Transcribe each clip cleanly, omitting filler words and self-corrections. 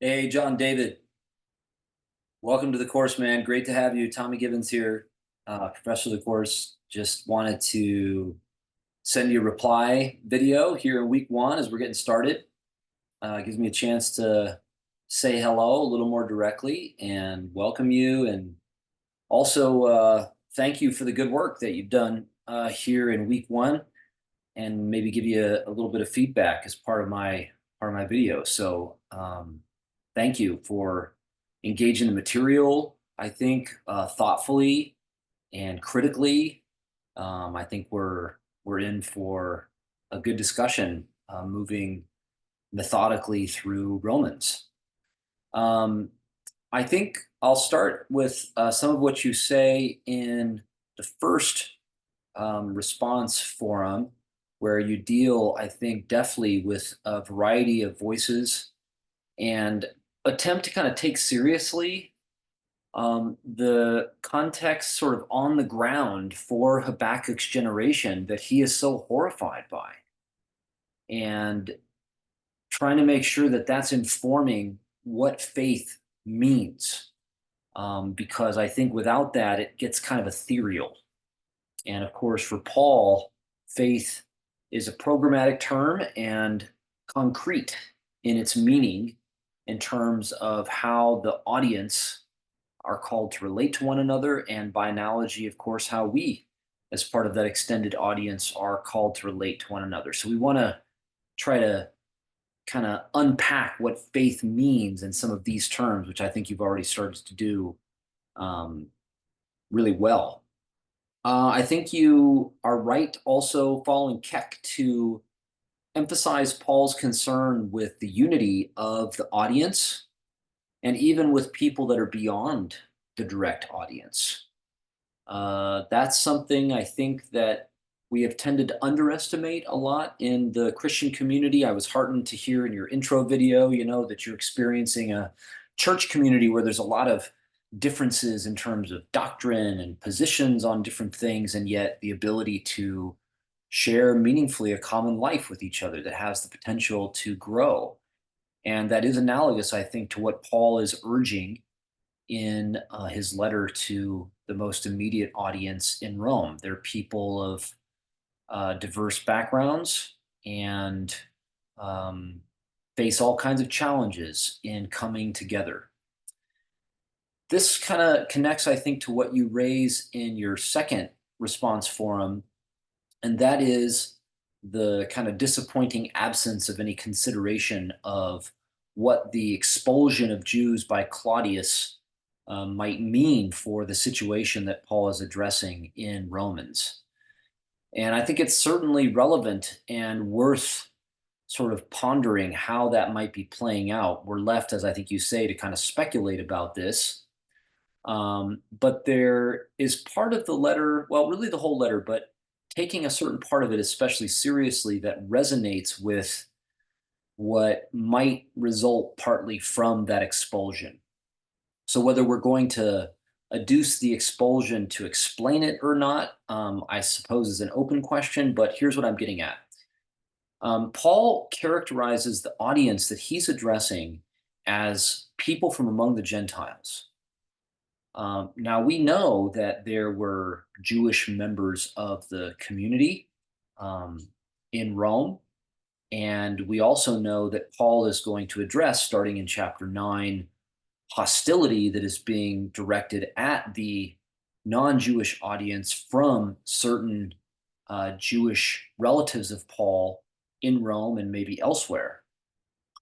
Hey, Jon David. Welcome to the course, man. Great to have you. Tommy Gibbons here, professor of the course. Just wanted to send you a reply video here in week one as we're getting started. It gives me a chance to say hello a little more directly and welcome you, and also thank you for the good work that you've done here in week one, and maybe give you a little bit of feedback as part of my video. So thank you for engaging the material. I think thoughtfully and critically. I think we're in for a good discussion, moving methodically through Romans. Um, I think I'll start with some of what you say in the first response forum, where you deal, I think, deftly with a variety of voices and attempt to kind of take seriously the context sort of on the ground for Habakkuk's generation that he is so horrified by, and trying to make sure that that's informing what faith means. Because I think without that, it gets kind of ethereal. And of course, for Paul, faith is a programmatic term and concrete in its meaning in terms of how the audience are called to relate to one another, and by analogy, of course, how we, as part of that extended audience, are called to relate to one another. So we want to try to kind of unpack what faith means in some of these terms, which I think you've already started to do um, really well. I think you are right also following Keck to emphasize Paul's concern with the unity of the audience and even with people that are beyond the direct audience. That's something I think that we have tended to underestimate a lot in the Christian community. I was heartened to hear in your intro video, that you're experiencing a church community where there's a lot of differences in terms of doctrine and positions on different things, and yet the ability to share meaningfully a common life with each other that has the potential to grow. And that is analogous, I think, to what Paul is urging in his letter to the most immediate audience in Rome. They're people of diverse backgrounds and um, face all kinds of challenges in coming together. This kind of connects, I think, to what you raise in your second response forum, and that is the kind of disappointing absence of any consideration of what the expulsion of Jews by Claudius might mean for the situation that Paul is addressing in Romans. And I think it's certainly relevant and worth sort of pondering how that might be playing out. We're left, as I think you say, to kind of speculate about this. But there is part of the letter, well, really the whole letter, but taking a certain part of it especially seriously, that resonates with what might result partly from that expulsion. So whether we're going to adduce the expulsion to explain it or not, I suppose is an open question, but here's what I'm getting at. Paul characterizes the audience that he's addressing as people from among the Gentiles. Now, we know that there were Jewish members of the community um, in Rome, and we also know that Paul is going to address, starting in chapter 9, hostility that is being directed at the non-Jewish audience from certain Jewish relatives of Paul in Rome and maybe elsewhere.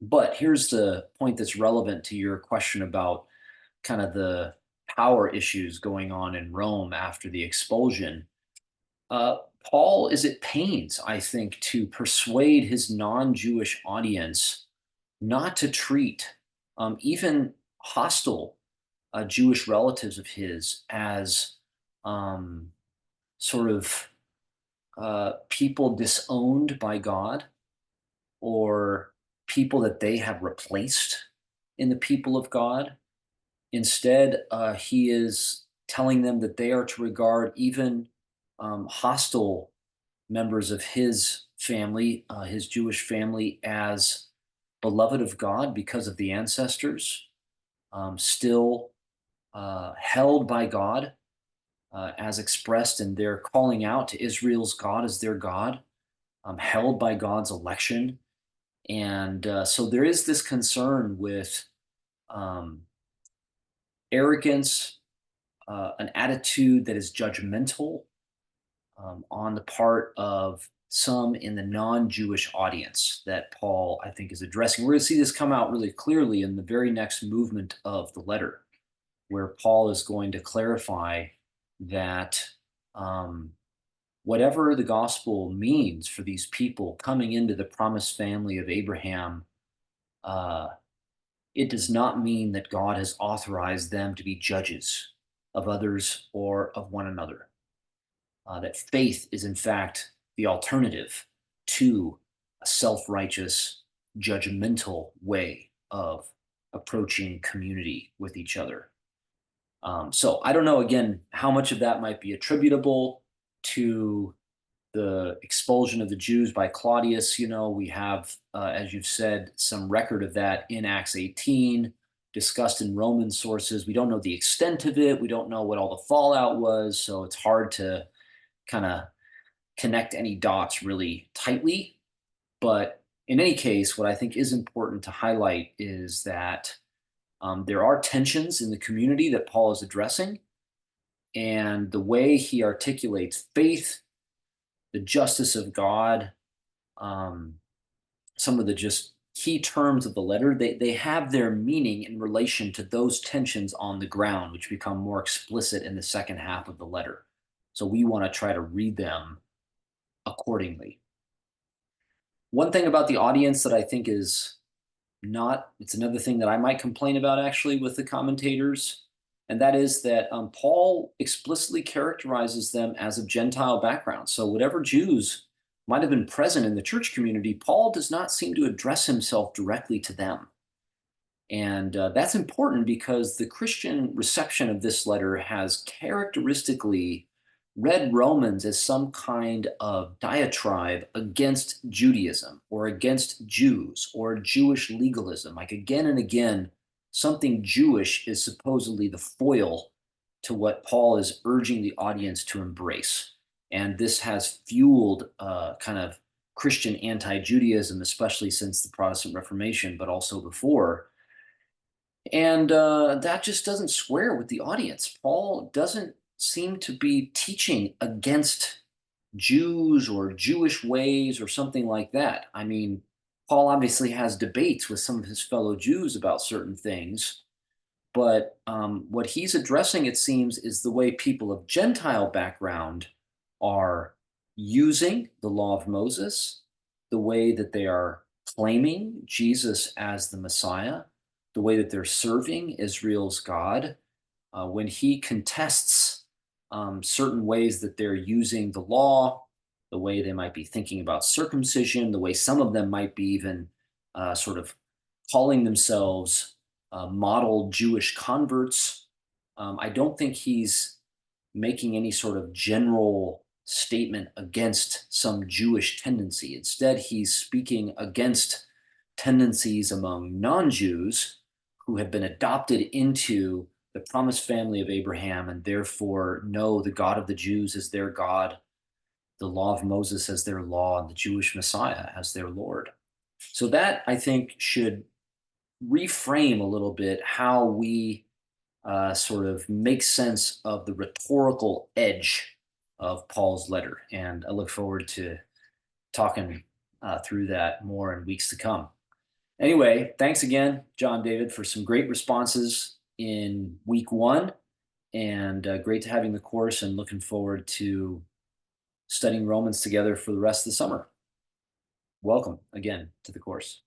But here's the point that's relevant to your question about kind of the power issues going on in Rome after the expulsion. Uh, Paul is at pains, I think, to persuade his non-Jewish audience not to treat even hostile Jewish relatives of his as um, sort of people disowned by God, or people that they have replaced in the people of God. Instead, he is telling them that they are to regard even hostile members of his family, his Jewish family, as beloved of God because of the ancestors, still held by God as expressed in their calling out to Israel's God as their God, held by God's election. And so there is this concern with um, arrogance, an attitude that is judgmental on the part of some in the non-Jewish audience that Paul, I think, is addressing. We're going to see this come out really clearly in the very next movement of the letter, where Paul is going to clarify that um, whatever the gospel means for these people coming into the promised family of Abraham, uh, it does not mean that God has authorized them to be judges of others or of one another. That faith is, in fact, the alternative to a self righteous, judgmental way of approaching community with each other. So I don't know, again, how much of that might be attributable to the expulsion of the Jews by Claudius. We have, as you've said, some record of that in Acts 18, discussed in Roman sources. We don't know the extent of it. We don't know what all the fallout was. So it's hard to kind of connect any dots really tightly. But in any case, what I think is important to highlight is that there are tensions in the community that Paul is addressing, and the way he articulates faith, the justice of God, um, some of the just key terms of the letter, they have their meaning in relation to those tensions on the ground, which become more explicit in the second half of the letter. So we want to try to read them accordingly. One thing about the audience that I think is not, it's another thing that I might complain about actually with the commentators, and that is that Paul explicitly characterizes them as of Gentile background. So whatever Jews might have been present in the church community, Paul does not seem to address himself directly to them. And that's important because the Christian reception of this letter has characteristically read Romans as some kind of diatribe against Judaism or against Jews or Jewish legalism. Like again and again, something Jewish is supposedly the foil to what Paul is urging the audience to embrace. And this has fueled kind of Christian anti-Judaism, especially since the Protestant Reformation, but also before. And that just doesn't square with the audience. Paul doesn't seem to be teaching against Jews or Jewish ways or something like that. I mean, Paul obviously has debates with some of his fellow Jews about certain things, but what he's addressing, it seems, is the way people of Gentile background are using the law of Moses, the way that they are claiming Jesus as the Messiah, the way that they're serving Israel's God. When he contests certain ways that they're using the law, the way they might be thinking about circumcision, the way some of them might be even sort of calling themselves model Jewish converts. I don't think he's making any sort of general statement against some Jewish tendency. Instead, he's speaking against tendencies among non-Jews who have been adopted into the promised family of Abraham and therefore know the God of the Jews as their God, the law of Moses as their law, and the Jewish Messiah as their Lord. So that, I think, should reframe a little bit how we sort of make sense of the rhetorical edge of Paul's letter. And I look forward to talking through that more in weeks to come. Anyway, thanks again, Jon David, for some great responses in week one. And great to having the course, and looking forward to studying Romans together for the rest of the summer. Welcome again to the course.